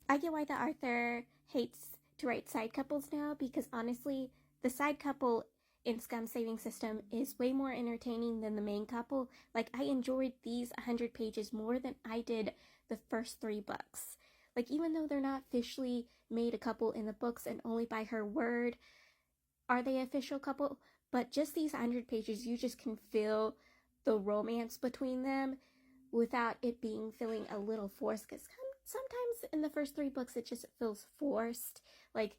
I get why the author hates to write side couples now, because honestly, the side couple in Scum Saving System is way more entertaining than the main couple. Like, I enjoyed these 100 pages more than I did the first 3 books. Like, even though they're not officially made a couple in the books and only by her word are they official couple, but just these 100 pages, you just can feel the romance between them without it being feeling a little forced, because sometimes in the first 3 books it just feels forced. Like,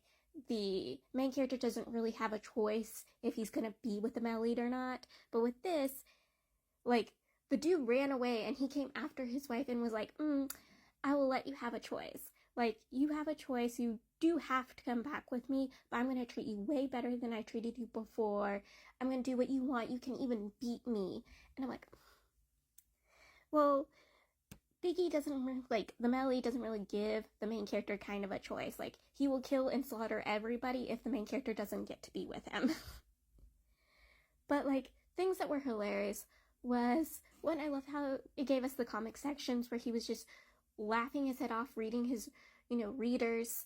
the main character doesn't really have a choice if he's gonna be with the male lead or not. But with this, like, the dude ran away and he came after his wife and was like, I will let you have a choice. Like, you have a choice, you do have to come back with me, but I'm going to treat you way better than I treated you before. I'm going to do what you want. You can even beat me. And I'm like, well, Biggie doesn't, like, the male lead doesn't really give the main character kind of a choice. Like, he will kill and slaughter everybody if the main character doesn't get to be with him. But, like, things that were hilarious was, one, I love how it gave us the comic sections where he was just laughing his head off reading his, readers'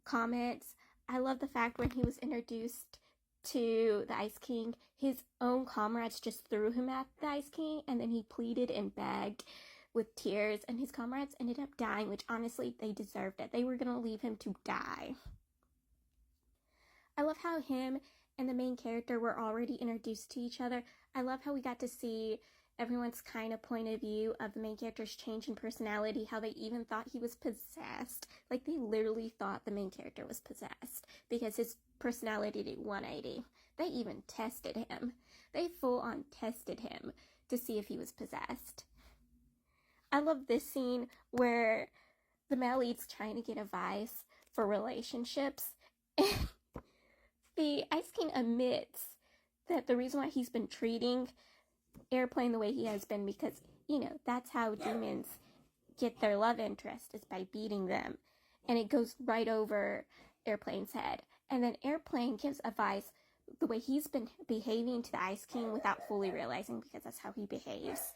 comments. I love the fact when he was introduced to the Ice King, his own comrades just threw him at the Ice King, and then he pleaded and begged with tears, and his comrades ended up dying, which honestly, they deserved it. They were gonna leave him to die. I love how him and the main character were already introduced to each other. I love how we got to see everyone's kind of point of view of the main character's change in personality, how they even thought he was possessed. Like, they literally thought the main character was possessed because his personality did 180. They even tested him. They full-on tested him to see if he was possessed. I love this scene where the male lead's trying to get advice for relationships, and the Ice King admits that the reason why he's been treating Airplane the way he has been, because, that's how demons get their love interest, is by beating them. And it goes right over Airplane's head. And then Airplane gives advice the way he's been behaving to the Ice King without fully realizing, because that's how he behaves,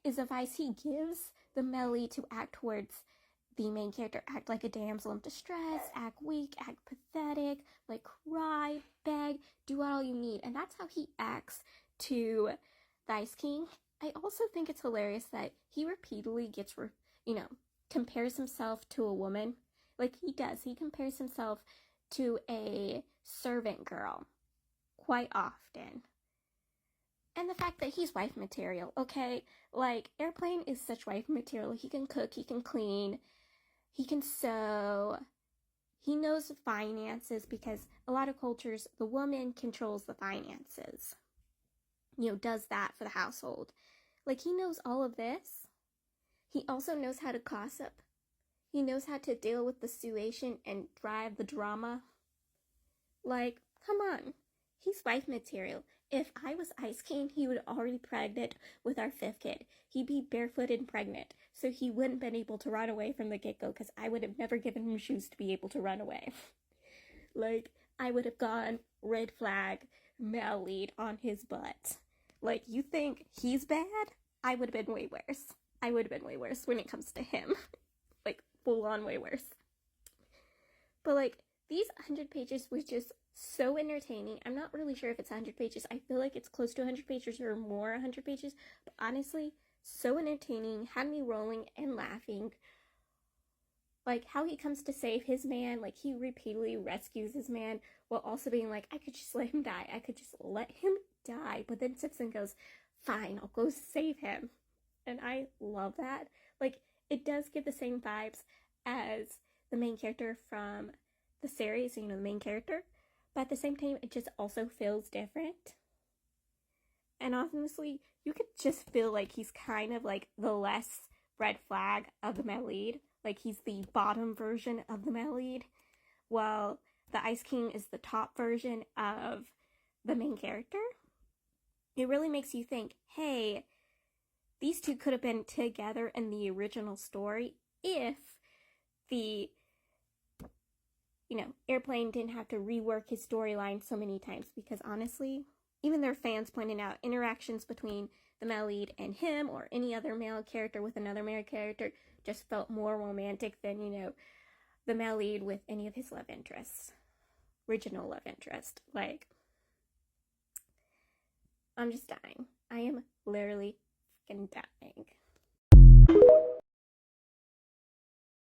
is advice he gives the male lead to act towards the main character. Act like a damsel in distress, act weak, act pathetic, like cry, beg, do all you need. And that's how he acts to the Ice King. I also think it's hilarious that he repeatedly gets, compares himself to a woman. Like, he does. He compares himself to a servant girl quite often. And the fact that he's wife material, okay? Like, Airplane is such wife material. He can cook, he can clean, he can sew, he knows finances, because a lot of cultures, the woman controls the finances. Does that for the household. Like, he knows all of this. He also knows how to gossip. He knows how to deal with the situation and drive the drama. Like, come on. He's wife material. If I was Ice King, he would already pregnant with our 5th kid. He'd be barefooted and pregnant, so he wouldn't been able to run away from the get-go, because I would have never given him shoes to be able to run away. Like, I would have gone red flag, male lead on his butt. Like, you think he's bad? I would have been way worse. I would have been way worse when it comes to him. Like, full-on way worse. But, like, these 100 pages was just so entertaining. I'm not really sure if it's 100 pages. I feel like it's close to 100 pages or more 100 pages. But honestly, so entertaining. Had me rolling and laughing. Like, how he comes to save his man. Like, he repeatedly rescues his man while also being like, I could just let him die. I could just let him die. But then sits and goes, fine, I'll go save him. And I love that. Like, it does give the same vibes as the main character from the series, the main character. But at the same time, it just also feels different. And honestly, you could just feel like he's kind of like the less red flag of the male lead. Like, he's the bottom version of the male lead, while the Ice King is the top version of the main character. It really makes you think, hey, these two could have been together in the original story if the, Airplane didn't have to rework his storyline so many times. Because honestly, even their fans pointed out interactions between the male lead and him or any other male character with another male character just felt more romantic than, you know, the male lead with any of his love interests. Original love interest. Like, I'm just dying. I am literally fucking dying.